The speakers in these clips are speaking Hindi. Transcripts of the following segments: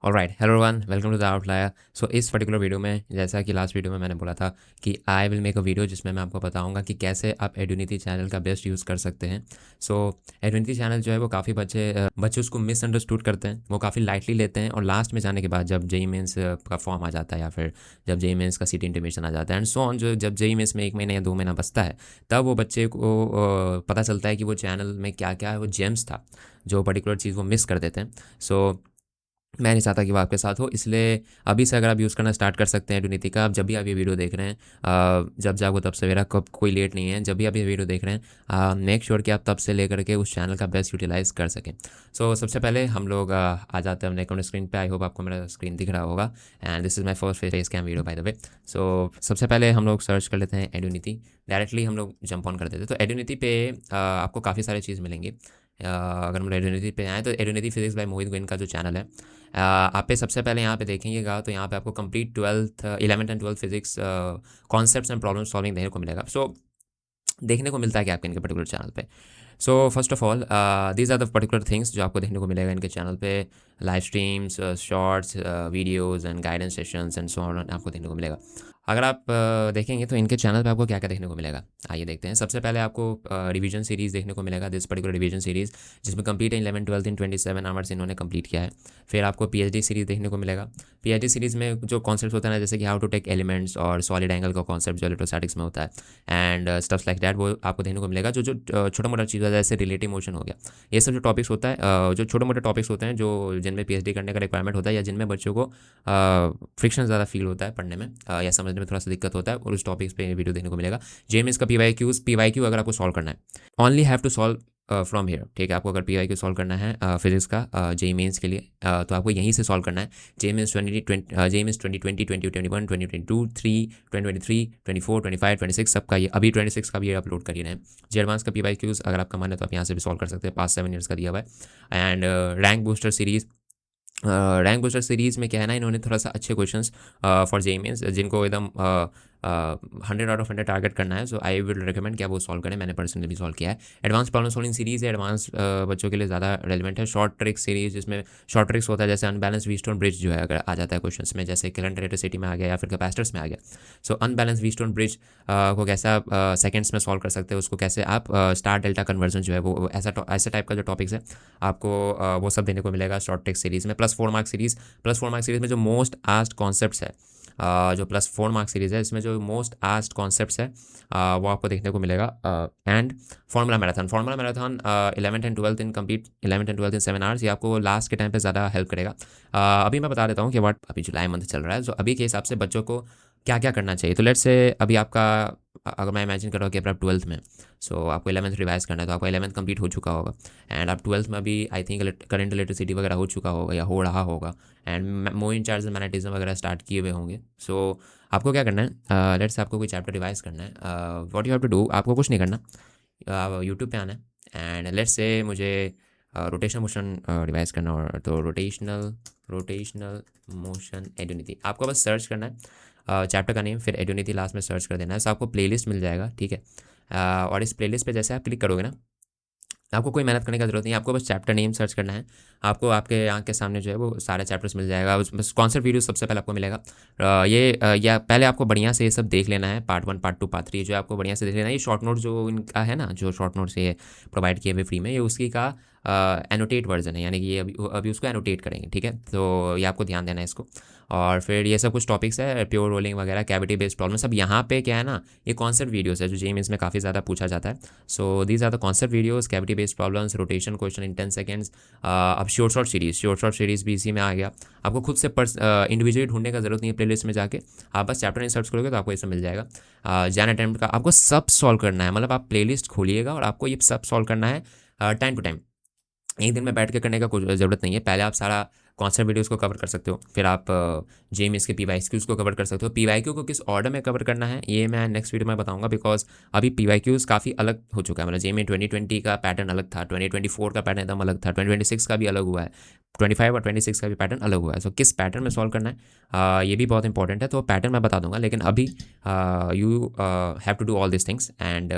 Alright, hello everyone, welcome to the outlier. So इस पर्टिकुलर वीडियो में, जैसा कि लास्ट वीडियो में मैंने बोला था कि I will make a video जिसमें मैं आपको बताऊंगा कि कैसे आप एड्यूनिटी चैनल का बेस्ट यूज़ कर सकते हैं। सो एड्यूनिटी चैनल जो है वो काफ़ी बच्चे उसको मिसअंडरस्टूड करते हैं, वो काफ़ी लाइटली लेते हैं, और लास्ट में जाने के बाद जब जेई मेंस का फॉर्म आ जाता है या फिर जब जेई मेंस का सीटी इंटीमेशन आ जाता है एंड सो ऑन, जो जब जेई मेंस में 1 महीना या 2 महीना बचता है, तब वो बच्चे को पता चलता है कि वो चैनल में क्या क्या है, वो जेम्स था, जो पर्टिकुलर चीज़ वो मिस कर देते हैं। सो मैं नहीं चाहता कि वो आपके साथ हो, इसलिए अभी से अगर आप यूज़ करना स्टार्ट कर सकते हैं एड्यूनिटी का। आप जब भी आप ये वीडियो देख रहे हैं, जब जागो तब सवेरा, कब कोई लेट नहीं है, जब भी आप ये वीडियो देख रहे हैं, मेक श्योर कि आप तब से लेकर के उस चैनल का बेस्ट यूटिलाइज़ कर सकें। सो सबसे पहले हम लोग आ जाते हैं अपने अकाउंट स्क्रीन पे। आई होप आपको मेरा स्क्रीन दिख रहा होगा, and this is my first face cam video by the way. So सबसे पहले हम लोग सर्च कर लेते हैं एड्यूनिटी। डायरेक्टली हम लोग जंप ऑन कर देते हैं। तो एड्यूनिटी पे आपको काफ़ी सारी चीज़ मिलेंगी। अगर हम एड्यूनिटी पे आएँ तो एड्यूनिटी फिजिक्स बाय मोहित गोइन का जो चैनल है, आप पे सबसे पहले यहाँ पे देखेंगेगा तो यहाँ पे आपको complete 11th and 12th physics concepts and problem solving देखने को मिलेगा। सो देखने को मिलता है कि आपके इनके पर्टिकुलर चैनल पे। So first of all, these are the particular things जो आपको देखने को मिलेगा इनके चैनल पे। Live streams, shorts, videos and guidance sessions and so on आपको देखने को मिलेगा। अगर आप देखेंगे तो इनके चैनल पे आपको क्या क्या देखने को मिलेगा, आइए देखते हैं। सबसे पहले आपको रिवीजन सीरीज़ देखने को मिलेगा, दिस पर्टिकुलर रिवीजन सीरीज़, जिसमें कंप्लीट है 11 12 इन 27 आवर्स इन्होंने कंप्लीट किया है। फिर आपको पीएचडी सीरीज़ देखने को मिलेगा। पीएचडी सीरीज़ में जो कॉन्सेप्ट होता है ना, जैसे कि हाउ टू टेक एलिमेंट्स और सॉलिड एंगल का कॉन्सेप्ट जो इलेक्ट्रोस्टैटिक्स में होता है एंड स्टफ्स लाइक दैट, वो आपको देखने को मिलेगा। जो जो छोटा मोटा चीज़ होता है, जैसे रिलेटिव मोशन हो गया, ये सब जो टॉपिक्स होता है, जो छोटे मोटे टॉपिक्स होते हैं, जो जिनमें पीएचडी करने का रिक्वायरमेंट होता है या जिनमें बच्चों को फ्रिक्शन ज़्यादा फील होता है पढ़ने में, या समझने में थोड़ा सा दिक्कत होता है, और उस टॉपिक्स पे वीडियो देखने को मिलेगा। जेएमएस का पीवाईक्यू अगर आपको सॉल्व करना है, only have to solve from here, ठीक है। आपको अगर पीवाईक्यू सॉल्व करना है फिजिक्स का जेई मेंस के लिए, तो आपको यहीं से सॉल्व करना है। जेएमएस 2020, जेएमएस 2020, 2021, 2022, 3, 2023, 24, 25, 26 सबका ये अभी 26 का भी ये अपलोड कर ही रहे हैं। जे एडवांस का पीवाईक्यूज अगर आपका मन है तो आप यहाँ से भी सॉल्व कर सकते हैं, पास्ट 7 ईयर्स का दिया हुआ है। एंड रैंक बूस्टर सीरीज़ में क्या है ना, इन्होंने थोड़ा सा अच्छे क्वेश्चंस फॉर जेई मेंस जिनको एकदम 100 आउट ऑफ 100 टारगेट करना है, सो आई विल रिकमेंड कि आप वो सॉल्व करें। मैंने पर्सनली भी सॉल्व किया है। एडवांस प्रॉब्लम सॉल्विंग सीरीज़ है, एडवांस बच्चों के लिए ज़्यादा रेलिवेंट है। शॉर्ट ट्रिक सीरीज़, जिसमें शॉर्ट ट्रिक्स होता है, जैसे अनबैलेंस व्हीटस्टोन ब्रिज जो है अगर आ जाता है क्वेश्चंस में, जैसे करंट इलेक्ट्रिसिटी में आ गया या फिर कैपेसिटर्स में आ गया। सो अनबैलेंस व्हीटस्टोन ब्रिज को कैसे आप सेकेंड्स में सॉल्व कर सकते हैं, उसको कैसे आप स्टार डेल्टा कन्वर्जन जो है वो ऐसा टाइप का जो टॉपिक्स है, आपको वो सब देने को मिलेगा शॉर्ट ट्रिक सीरीज़ में। +4 मार्क सीरीज़ में जो मोस्ट आस्क्ड कॉन्सेप्ट्स है, जो +4 मार्क सीरीज़ है, इसमें जो मोस्ट आस्क्ड कॉन्सेप्ट्स है वो आपको देखने को मिलेगा। And formula marathon 11th and 12th in complete 11th and 12th in 7 hours, ये आपको लास्ट के टाइम पे ज़्यादा हेल्प करेगा। अभी मैं बता देता हूँ कि अभी जुलाई मंथ चल रहा है, तो अभी के हिसाब से बच्चों को क्या क्या करना चाहिए। तो लेट्स से अभी आपका, अगर मैं इमेजिन कर रहा हूँ कि आप 12th में, सो आपको 11th रिवाइज करना है, तो आपका 11th कंप्लीट हो चुका होगा, एंड आप 12th में अभी आई थिंक करंट इलेक्ट्रिसिटी वगैरह हो चुका होगा या हो रहा होगा, एंड मूविंग चार्ज मैग्नेटिज्म वगैरह स्टार्ट किए हुए होंगे। सो आपको क्या करना है, लेट्स आपको कोई चैप्टर रिवाइज करना है, what you have to do, आपको कुछ नहीं करना, यूट्यूब पे आना है, एंड लेट्स से मुझे रोटेशनल मोशन रिवाइज करना, और तो रोटेशनल मोशन एड्यूनिटी, आपको बस सर्च करना है चैप्टर का नेम, फिर एड्यूनिटी लास्ट में सर्च कर देना है। सो आपको प्लेलिस्ट मिल जाएगा, ठीक है। और इस प्लेलिस्ट पे जैसे आप क्लिक करोगे ना, आपको कोई मेहनत करने का जरूरत नहीं है, आपको बस चैप्टर नेम सर्च करना है, आपको आपके आँख के सामने जो है वो सारे चैप्टर्स मिल जाएगा। बस कॉन्सेप्ट वीडियो सबसे पहले आपको मिलेगा। या पहले आपको बढ़िया से ये सब देख लेना है, पार्ट 1 पार्ट 2 पार्ट 3 जो है आपको बढ़िया से देख लेना है। ये शॉर्ट नोट जो इनका है ना, जो शॉर्ट नोट्स ये प्रोवाइड किए हुए फ्री में, ये उसकी का एनोटेट वर्जन है, यानी कि ये अभी उसको एनोटेट करेंगे, ठीक है। तो ये आपको ध्यान देना है इसको। और फिर ये सब कुछ टॉपिक्स है, प्योर रोलिंग वगैरह, कैविटी बेस्ड प्रॉब्लम, सब यहाँ पे क्या है ना, ये कॉन्सेप्ट वीडियोस है जो जेईई मेंस में काफ़ी ज़्यादा पूछा जाता है। So these are the concept videos, cavity based problems, rotation question in 10 seconds. अब शॉर्ट सीरीज़ भी इसी में आ गया। आपको खुद से इंडिविजुअली ढूंढने का जरूरत नहीं है प्लेलिस्ट में जाके, आप बस चैप्टर सर्च करोगे तो आपको ये सब मिल जाएगा। जैन अटेम्प्ट का आपको सब सॉल्व करना है, मतलब आप प्लेलिस्ट खोलिएगा और आपको ये सब सॉल्व करना है टाइम टू टाइम। एक दिन में बैठ के करने का कुछ ज़रूरत नहीं है। पहले आप सारा कॉन्सेप्ट वीडियोस को कवर कर सकते हो, फिर आप जेईई के पीवाईक्यूज को कवर कर सकते हो। पीवाईक्यू को किस ऑर्डर में कवर करना है ये मैं नेक्स्ट वीडियो में बताऊंगा, बिकॉज अभी पीवाईक्यूज काफ़ी अलग हो चुका है। मतलब जेईई 2020 का पैटर्न अलग था, 2024 का पैटर्न एकदम अलग था, 2026 का भी अलग हुआ है, 25 और 26 का भी पैटर्न अलग हुआ है। सो किस पैटर्न में सॉल्व करना है ये भी बहुत इंपॉर्टेंट है, तो पैटर्न मैं बता दूंगा, लेकिन अभी you have to do all this things. And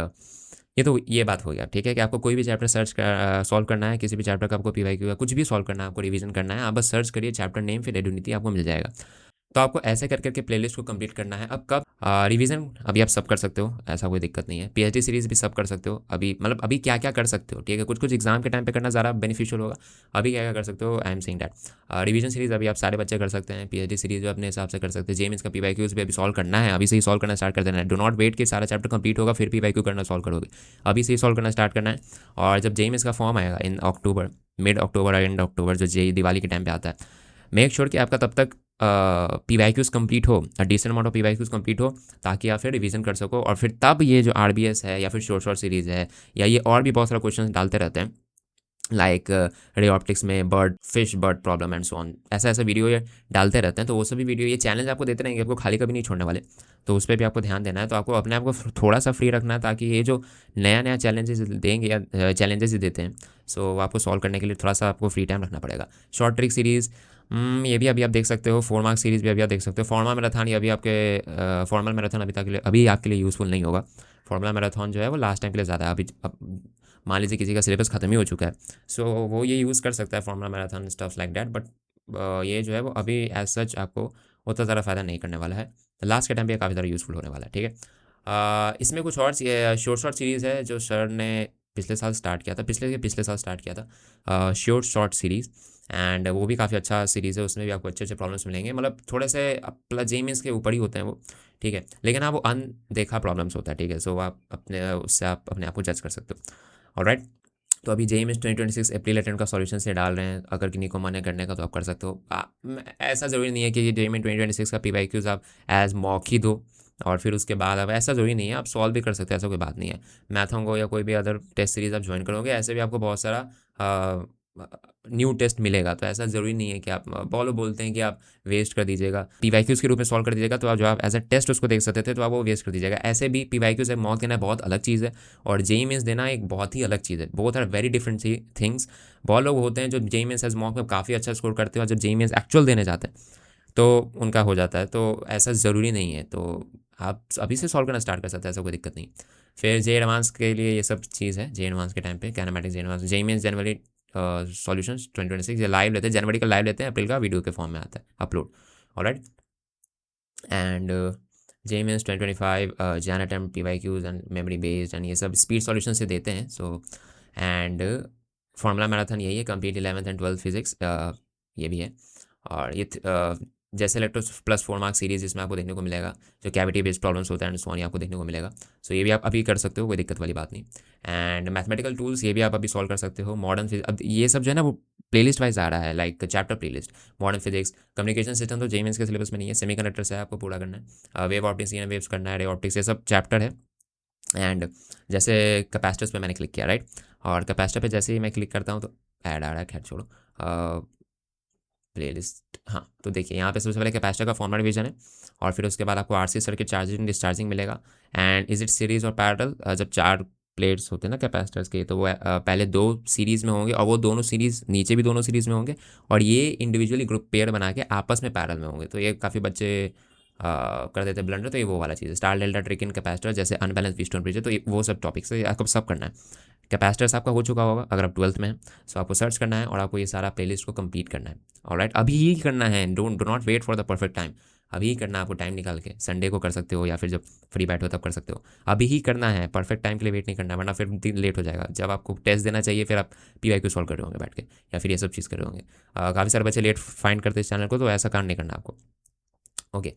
ये बात हो गया, ठीक है, कि आपको कोई भी चैप्टर सॉल्व करना है, किसी भी चैप्टर का आपको पीवाईक्यू का कुछ भी सॉल्व करना है, आपको रिवीजन करना है, आप बस सर्च करिए चैप्टर नेम, फिर एडुनिटी आपको मिल जाएगा। तो आपको ऐसे कर करके प्लेलिस्ट को कंप्लीट करना है। अब कब रिवीजन अभी आप सब कर सकते हो, ऐसा कोई दिक्कत नहीं है। पीएचडी सीरीज़ भी सब कर सकते हो अभी, मतलब अभी क्या क्या कर सकते हो, ठीक है, कुछ कुछ एग्जाम के टाइम पे करना ज़्यादा बेनिफिशियल होगा। अभी क्या क्या कर सकते हो, I am saying that revision series अभी आप सारे बच्चे कर सकते हैं, पीएचडी सीरीज़ भी अपने हिसाब से कर सकते हैं। जेईई का पीवाईक्यूज भी अभी सॉल्व करना है, अभी से ही सॉल्व करना स्टार्ट कर देना है। डो नॉट वेट कि सारा चैप्टर कंप्लीट होगा फिर पीवाईक्यू करना सॉल्व करोगे, अभी से ही सॉल्व करना स्टार्ट करना है। और जब जेईई का फॉर्म आएगा इन अक्टूबर, मिड अक्टूबर और एंड अक्टूबर, जो जेईई दिवाली के टाइम पे आता है, मेक श्योर कि आपका तब तक पीवाईक्यूज कंप्लीट हो, decent amount of PYQs complete हो, ताकि आप फिर रिवीजन कर सको। और फिर तब ये जो आरबीएस है या फिर शॉर्ट शॉर्ट सीरीज़ है, या ये और भी बहुत सारा क्वेश्चन डालते रहते हैं, लाइक रे ऑप्टिक्स में bird problem and so on, ऐसा ऐसा वीडियो ये डालते रहते हैं। तो वो सभी वीडियो, ये चैलेंज आपको देते रहेंगे, आपको खाली कभी नहीं छोड़ने वाले। तो उस पर भी आपको ध्यान देना है। तो आपको अपने आप को थोड़ा सा फ्री रखना है, ताकि ये जो नया नया चैलेंजेस देंगे या चैलेंजेस ही देते हैं, सो आपको सॉल्व करने के लिए थोड़ा सा आपको फ्री टाइम रखना पड़ेगा। शॉर्ट ट्रिक सीरीज़ ये भी अभी आप देख सकते हो। 4 मार्क सीरीज़ भी अभी आप देख सकते हो। फॉर्मल मैराथन, ये अभी आपके फॉर्मल मैराथन अभी तक के लिए, अभी आपके लिए यूज़फुल नहीं होगा। फॉर्मूला मैराथन जो है वो लास्ट टाइम के लिए ज़्यादा है। अभी अब मान लीजिए किसी का सिलेबस ख़त्म ही हो चुका है, सो वो ये यूज़ कर सकता है formula marathon stuffs like that. But ये जो है वो अभी एज सच आपको उतना ज़्यादा फ़ायदा नहीं करने वाला है। लास्ट के टाइम पे काफ़ी ज़्यादा यूज़फुल होने वाला है, ठीक है। इसमें कुछ और शॉर्ट शॉर्ट सीरीज़ है जो सर ने पिछले साल स्टार्ट किया था, पिछले साल स्टार्ट किया था, शॉर्ट शॉर्ट सीरीज़। एंड वो भी काफ़ी अच्छा सीरीज़ है, उसमें भी आपको अच्छे अच्छे प्रॉब्लम्स मिलेंगे। मतलब थोड़े से प्लस जेईई के ऊपर ही होते हैं वो, ठीक है, लेकिन हाँ वो अनदेखा प्रॉब्लम्स होता है, ठीक है। सो आप अपने उससे आप अपने आप को जज कर सकते हो। ऑलराइट, तो अभी जेईई 2026 अप्रैल अटेम्प्ट का सॉल्यूशन से डाल रहे हैं। अगर किन्हीं को मन है करने का तो आप कर सकते हो। ऐसा ज़रूरी नहीं है कि जेईई 2026 का पीवाईक्यूज आप एज मॉक ही दो और फिर उसके बाद अब, ऐसा ज़रूरी नहीं है, आप सॉल्व भी कर सकते हैं, ऐसा कोई बात नहीं है। मैथोंगो या कोई भी अदर टेस्ट सीरीज़ आप ज्वाइन करोगे, ऐसे भी आपको बहुत सारा न्यू टेस्ट मिलेगा। तो ऐसा ज़रूरी नहीं है कि आप बोलते हैं कि आप वेस्ट कर दीजिएगा, पीवाईक्यूज़ के रूप में सॉल्व कर दीजिएगा, तो आप जो आप एज अ टेस्ट उसको देख सकते थे तो आप वो वेस्ट कर दीजिएगा। ऐसे भी पीवाईक्यूज़ एक मॉक देना बहुत अलग चीज़ है, और जेईई मेंस देना एक बहुत ही अलग चीज़ है। Both are very different things. बहुत लोग होते हैं जो जेईई मेंस एज मॉक में काफ़ी अच्छा स्कोर करते हैं, और जब जेईई मेंस एक्चुअल देने जाते हैं तो उनका हो जाता है। तो ऐसा ज़रूरी नहीं है, तो आप अभी से सॉल्व करना स्टार्ट कर सकते हैं, ऐसा कोई दिक्कत नहीं। फिर जे एडवांस के लिए ये सब चीज़ है। जे एडवांस के टाइम पे कैनामेटिक्स, जे एडवांस, जेईई मेंस जनवरी सॉल्यूशंस 2026 ये लाइव लेते हैं, जनवरी का लाइव लेते हैं, अप्रैल का वीडियो के फॉर्म में आता है upload. Alright, and JEE Mains 2025 Jan attempt PYQs and memory based and ये सब स्पीड सॉल्यूशन से देते हैं। सो एंड फार्मूला मैराथन यही है, complete 11th and 12th physics ये भी है। और ये जैसे इलेक्ट्रोस प्लस 4 मार्क सीरीज़ इसमें आपको देखने को मिलेगा, जो कैविटी बेस्ड प्रॉब्लम्स होता है एंड सो ऑन, आपको देखने को मिलेगा। सो ये भी आप अभी कर सकते हो, कोई दिक्कत वाली बात नहीं। एंड मैथमेटिकल टूल्स ये भी आप अभी सॉल्व कर सकते हो। मॉडर्न अब ये सब जो है ना वो प्लेलिस्ट वाइज आ रहा है, like chapter playlist. Modern physics, communication system तो जेईई मेंस के सिलेबस में नहीं है, सेमीकंडक्टर्स है आपको पूरा करना है, वेव ऑप्टिक्स या वेव्स करना है, रे ऑप्टिक्स, ये सब चैप्टर है। एंड जैसे कैपेसिटर्स पे मैंने क्लिक किया, राइट, और कैपेसिटर पे जैसे ही मैं क्लिक करता हूँ तो ऐड आ रहा है, खैर छोड़ो, प्लेलिस्ट। हाँ, तो देखिए यहाँ पे सबसे पहले कैपेसिटर का फॉर्मेट रिवीजन है, और फिर उसके बाद आपको आरसी सर्किट चार्जिंग डिस्चार्जिंग मिलेगा। एंड इज इट सीरीज और पैरेलल, जब 4 प्लेट्स होते हैं ना कैपेसिटर्स के, तो वो पहले 2 सीरीज़ में होंगे, और वो दोनों सीरीज़ नीचे भी दोनों सीरीज़ में होंगे, और ये इंडिविजुअली ग्रुप पेयर बना के आपस में पैरेलल में होंगे। तो ये काफ़ी बच्चे कर देते हैं ब्लंडर, तो ये वो वाला चीज़ है। Star delta trick in capacitor, जैसे अनबैलेंस व्हीटस्टोन ब्रिज है, तो ये वो सब टॉपिक्स है, आपको सब करना है। कैपेसिटर्स आपका हो चुका होगा अगर आप 12th में हैं, सो आपको सर्च करना है और आपको ये सारा प्लेलिस्ट को कंप्लीट करना है। ऑलराइट, अभी ही करना है, do not wait for the perfect time. अभी ही करना है आपको, टाइम निकाल के, संडे को कर सकते हो या फिर जब फ्री बैठो तब कर सकते हो। अभी ही करना है, परफेक्ट टाइम के लिए वेट नहीं करना, वरना फिर दिन लेट हो जाएगा। जब आपको टेस्ट देना चाहिए फिर आप पीवाईक्यू सॉल्व कर रहे होंगे बैठ के, या फिर ये सब चीज़ कर रहे होंगे। काफ़ी सारे बच्चे लेट फाइंड करते हैं इस चैनल को, तो ऐसा काम नहीं करना आपको। ओके,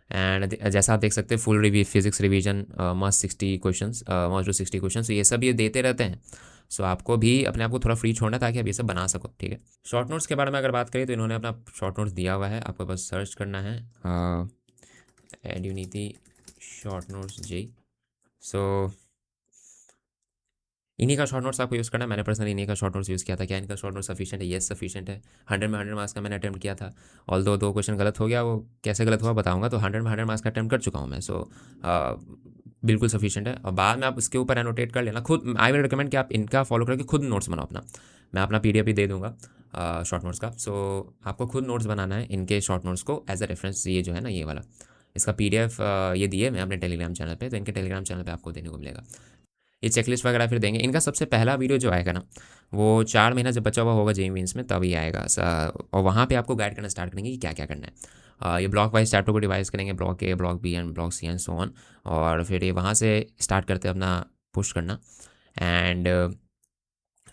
एंड जैसा आप देख सकते हैं full physics revision, must 60 question, must do 60 question, ये सब ये देते रहते हैं। सो आपको भी अपने आप को थोड़ा फ्री छोड़ना ताकि आप ये सब बना सको, ठीक है। शॉर्ट नोट्स के बारे में अगर बात करें तो इन्होंने अपना शॉर्ट नोट्स दिया हुआ है, आपको बस सर्च करना है एड्यूनिटी शॉर्ट नोट्स जेईई। सो इन्हीं का शॉर्ट नोट्स आपको यूज़ करना है। मैंने पर्सनली इन्हीं का शॉर्ट नोट्स यूज़ किया था। क्या इनका शॉर्ट नोट सफिशिएंट है? येस सफिशिएंट है। 100 में 100 मार्क्स का मैंने अटैम्प्ट किया था, ऑल दो 2 क्वेश्चन गलत हो गया, वो कैसे गलत हुआ बताऊंगा। तो 100 में 100 मार्क्स का अटैम्प्ट कर चुका हूँ मैं। सो बिल्कुल सफिशिएंट है। और बाद में आप उसके ऊपर एनोटेट कर लेना खुद। आई विल रिकमेंड कि आप इनका फॉलो करके खुद नोट्स बनाओ अपना। मैं अपना PDF भी दे दूँगा शॉर्ट नोट्स का। सो आपको खुद नोट्स बनाना है इनके शॉर्ट नोट्स को एज अ रेफरेंस। ये जो है ना ये वाला, इसका PDF ये दिए मैं अपने टेलीग्राम चैनल पे, तो इनके टेलीग्राम चैनल पे आपको देने को मिलेगा। ये चेकलिस्ट वगैरह फिर देंगे। इनका सबसे पहला वीडियो जो आएगा ना, वो 4 महीना जब बचा हुआ होगा जेईई मेंस में तभी आएगा। और वहाँ पे आपको गाइड करना स्टार्ट करेंगे कि क्या क्या करना है। ये ब्लॉक वाइज चैप्टर को डिवाइस करेंगे, block A, block B and block C and so on. और फिर ये वहाँ से स्टार्ट करते हैं अपना पुश करना। एंड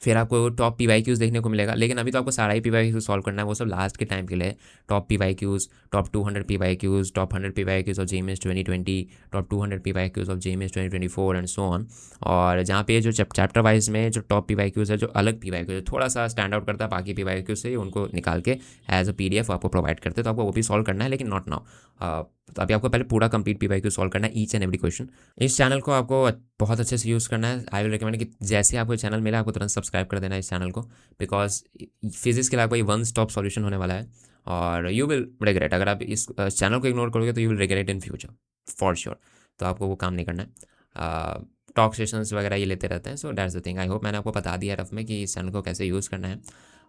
फिर आपको टॉप PYQs देखने को मिलेगा, लेकिन अभी तो आपको सारा ही PYQs सॉल्व करना है, वो सब लास्ट के टाइम के लिए। Top PYQs, top 200 PYQs, top 100 PYQs of JEE Mains 2020, top 200 PYQs of JEE Mains 2024 and so on. और जहाँ पे जो चैप्टर वाइज में जो टॉप PYQs है, जो अलग PYQs है, थोड़ा सा स्टैंड आउट करता है बाकी PYQs से, उनको निकाल के एज अ PDF आपको प्रोवाइड करते हैं, तो आपको वो भी सॉल्व करना है, लेकिन नॉट नाउ। तो अभी आपको पहले पूरा कंप्लीट PYQ सॉल्व करना है, ईच एंड एवरी क्वेश्चन। इस चैनल को आपको बहुत अच्छे से यूज़ करना है। आई विल रिकमेंड कि जैसे आपको चैनल मिला आपको तुरंत सब्सक्राइब कर देना है इस चैनल को, बिकॉज फिजिक्स के लिए आपको ये वन स्टॉप सॉल्यूशन होने वाला है। और यू विल रिग्रेट, अगर आप इस चैनल को इग्नोर करोगे तो you will regret in future for sure. तो आपको वो काम नहीं करना है। टॉक सेशंस वगैरह ये लेते रहते हैं, so that's the thing. I hope मैंने आपको बता दिया रफ में कि इस चैनल को कैसे यूज़ करना है।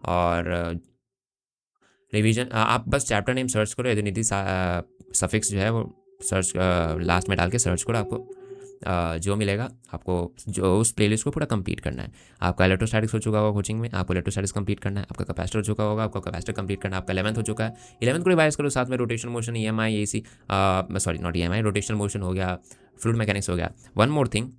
और रिवीजन आप बस चैप्टर नेम सर्च करो, यदि सफिक्स जो है वो सर्च लास्ट में डाल के सर्च करो, आपको जो मिलेगा आपको, जो उस प्लेलिस्ट को पूरा कंप्लीट करना है। आपका इलेक्ट्रोस्टैटिक्स हो चुका होगा कोचिंग में, आपको इलेक्ट्रोस्टैटिक्स कंप्लीट करना है। आपका कैपेसिटर हो चुका होगा, आपका कैपेसिटर कंप्लीट करना है। आपका 11th हो चुका है, 11th को रिवाइज करो, साथ में rotation motion, EMI, AC, sorry not EMI, rotational motion हो गया, फ्लूइड मैकेनिक्स हो गया। One more thing,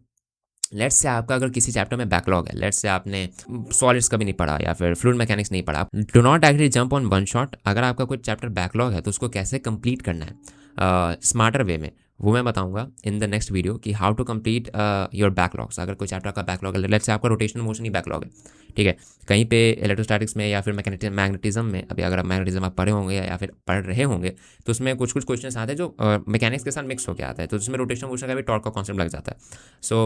let's say आपका अगर किसी चैप्टर में बैकलॉग है, लेट्स से आपने सॉलिड्स कभी नहीं पढ़ा या फिर फ्लूइड मैकेनिक्स नहीं पढ़ा, do not actually jump on one shot. अगर आपका कोई चैप्टर बैकलॉग है तो उसको कैसे कंप्लीट करना है स्मार्टर वे में, वो मैं बताऊंगा इन द नेक्स्ट वीडियो कि how to complete your backlogs. अगर कोई चैप्टर का बैकलॉग है, लेट्स से आपका रोटेशनल मोशन ही बैकलॉग है, ठीक है, कहीं पे इलेक्ट्रोस्टैटिक्स में या फिर मैग्नेटिज्म में, अभी अगर आप मैग्नेटिज्म आप पढ़े होंगे या फिर पढ़ रहे होंगे, तो उसमें कुछ कुछ क्वेश्चन आते हैं जो मैकेनिक्स के साथ मिक्स होकर आता है, तो उसमें रोटेशनल मोशन का भी टॉर्क का कॉन्सेप्ट लग जाता है। सो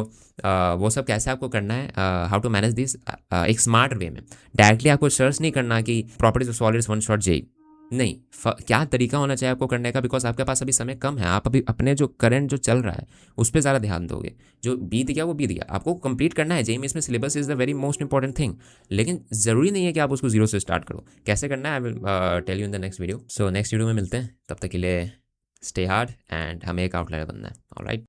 वो सब कैसे आपको करना है, हाउ टू मैनेज दिस एक स्मार्ट वे में। डायरेक्टली आपको सर्च नहीं करना कि properties of solids one shot JEE, नहीं, क्या तरीका होना चाहिए आपको करने का, बिकॉज आपके पास अभी समय कम है। आप अभी अपने जो करंट जो चल रहा है उस पर ज़्यादा ध्यान दोगे, जो बीत गया वो बीत गया, आपको कंप्लीट करना है। जेईई में इसमें syllabus is the very most important thing, लेकिन ज़रूरी नहीं है कि आप उसको जीरो से स्टार्ट करो। कैसे करना है I will tell you in the next video. So next video में मिलते हैं, तब तक के लिए स्टे हार्ड एंड हमें एक आउटलायर बनना है। ऑलराइट।